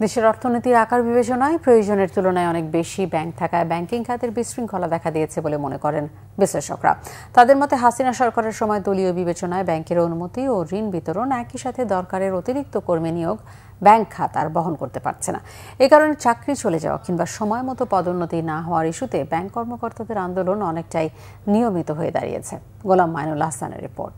দেশের অর্থনীতির আকার বিবেচনায় প্রয়োজনের তুলনায় অনেক বেশি ব্যাংক থাকায় ব্যাংকিং খাতের বিশৃঙ্খলা দেখা দিয়েছে বলে মনে করেন বিশ্লেষকরা। তাদের মতে হাসিনা সরকারের সময় দলীয় বিবেচনায় ব্যাংকের অনুমতি ও ঋণ বিতরণ একই সাথে দরকারের অতিরিক্ত কর্মী নিয়োগ ব্যাংক খাত আর বহন করতে পারছে না। এ কারণে চাকরি চলে যাওয়া কিংবা সময় মতো পদোন্নতি না হওয়ার ইস্যুতে ব্যাংক কর্মকর্তাদের আন্দোলন অনেকটাই নিয়মিত হয়ে দাঁড়িয়েছে। গোলাম মাইনুল হাসানের রিপোর্ট।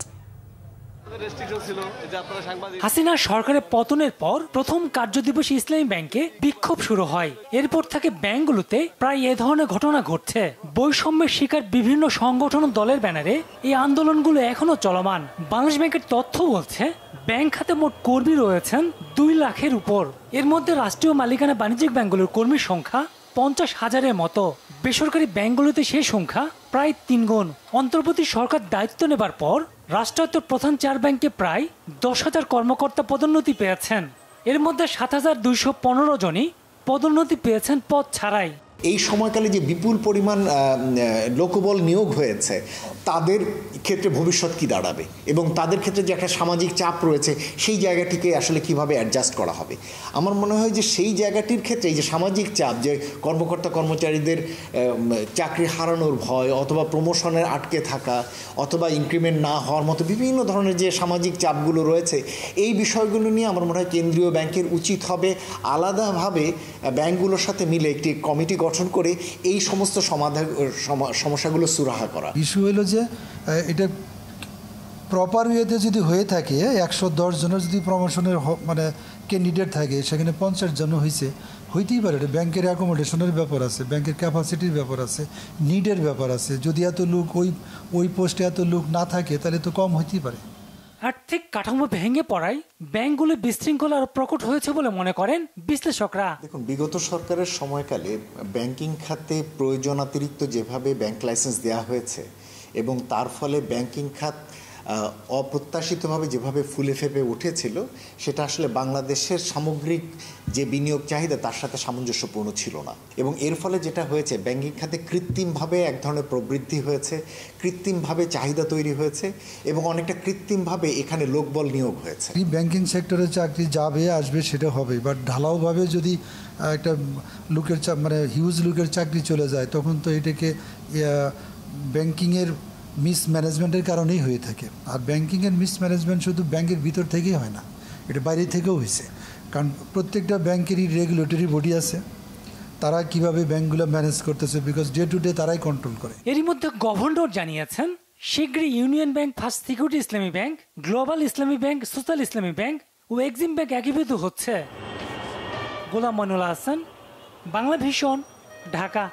হাসিনা সরকারের পতনের পর প্রথম কার্যদিবসে ইসলামী ব্যাংকে বিক্ষোভ শুরু হয়। এরপর থেকে ব্যাংকগুলোতে প্রায় এ ধরনের ঘটনা ঘটছে। বৈষম্যের শিকার বিভিন্ন সংগঠন দলের ব্যানারে এই আন্দোলনগুলো এখনো চলমান। বাংলাদেশ ব্যাংকের তথ্য বলছে ব্যাংক খাতে মোট কর্মী রয়েছেন 2 লাখের উপর। এর মধ্যে রাষ্ট্রীয় মালিকানা বাণিজ্যিক ব্যাংকগুলোর কর্মীর সংখ্যা 50,000-এর মতো। বেসরকারি ব্যাংকগুলোতে সেই সংখ্যা প্রায় 3 গুণ। অন্তর্বর্তী সরকার দায়িত্ব নেবার পর রাষ্ট্রায়ত্ত প্রধান 4 ব্যাংকে প্রায় 10,000 কর্মকর্তা পদোন্নতি পেয়েছেন। এর মধ্যে 7,215 জনই পদোন্নতি পেয়েছেন পদ ছাড়াই। এই সময়কালে যে বিপুল পরিমাণ লোকবল নিয়োগ হয়েছে তাদের ক্ষেত্রে ভবিষ্যৎ কি দাঁড়াবে এবং তাদের ক্ষেত্রে যে একটা সামাজিক চাপ রয়েছে সেই জায়গাটিকে আসলে কিভাবে অ্যাডজাস্ট করা হবে। আমার মনে হয় যে সেই জায়গাটির ক্ষেত্রে এই যে সামাজিক চাপ, যে কর্মকর্তা কর্মচারীদের চাকরি হারানোর ভয় অথবা প্রমোশনের আটকে থাকা অথবা ইনক্রিমেন্ট না হওয়ার মতো বিভিন্ন ধরনের যে সামাজিক চাপগুলো রয়েছে, এই বিষয়গুলো নিয়ে আমার মনে হয় কেন্দ্রীয় ব্যাংকের উচিত হবে আলাদাভাবে ব্যাংকগুলোর সাথে মিলে একটি কমিটি গঠন করে এই সমস্ত সমস্যাগুলো সুরাহা করা। ইস্যু হলো যে এটা প্রপার ওয়েতে যদি হয়ে থাকে 110 জনের যদি প্রমোশনের মানে ক্যান্ডিডেট থাকে, সেখানে 50 জন হইতেই পারে। এটা ব্যাংকের অ্যাকোমোডেশনের ব্যাপার আছে, ব্যাংকের ক্যাপাসিটির ব্যাপার আছে, নিডের ব্যাপার আছে। যদি এত লোক ওই পোস্টে এত লোক না থাকে তাহলে তো কম হইতেই পারে। আর্থিক কাঠামো ভেঙে পড়ায় ব্যাংকগুলো বিশৃঙ্খলা আরো প্রকট হয়েছে বলে মনে করেন বিশ্লেষকরা। দেখুন, বিগত সরকারের সময়কালে ব্যাংকিং খাতে প্রয়োজনাতিরিক্ত যেভাবে ব্যাংক লাইসেন্স দেওয়া হয়েছে এবং তার ফলে ব্যাংকিং খাত অপ্রত্যাশিতভাবে যেভাবে ফুলে ফেপে উঠেছিল, সেটা আসলে বাংলাদেশের সামগ্রিক যে বিনিয়োগ চাহিদা তার সাথে সামঞ্জস্যপূর্ণ ছিল না। এবং এর ফলে যেটা হয়েছে, ব্যাংকিং খাতে কৃত্রিমভাবে এক ধরনের প্রবৃদ্ধি হয়েছে, কৃত্রিমভাবে চাহিদা তৈরি হয়েছে এবং অনেকটা কৃত্রিমভাবে এখানে লোকবল নিয়োগ হয়েছে। ব্যাংকিং সেক্টরে চাকরি যাবে আসবে সেটা হবে, বাট ঢালাওভাবে যদি একটা লোকের মানে হিউজ লোকের চাকরি চলে যায়, তখন তো এটাকে ব্যাংকিংয়ের মিসম্যানেজমেন্টের কারণেই হয়ে থাকে। আর ব্যাংকিংয়ের মিসম্যানেজমেন্ট শুধু ব্যাংকের ভিতর থেকেই হয় না, এটা বাইরে থেকেও হয়েছে। কারণ প্রত্যেকটা ব্যাংকেরই রেগুলেটরি বডি আছে, তারা কিভাবে ব্যাংকগুলো ম্যানেজ করতেছে, বিকজ ডে টু ডে তারাই কন্ট্রোল করে। এরই মধ্যে গভর্নর জানিয়েছেন শীঘ্রই ইউনিয়ন ব্যাংক, ফার্স্ট সিকিউরিটি ইসলামী ব্যাংক, গ্লোবাল ইসলামী ব্যাংক, সোশ্যাল ইসলামী ব্যাংক ও এক্সিম ব্যাংক একীভূত হচ্ছে। গোলাম মাইনুল হাসান, বাংলা ভিশন, ঢাকা।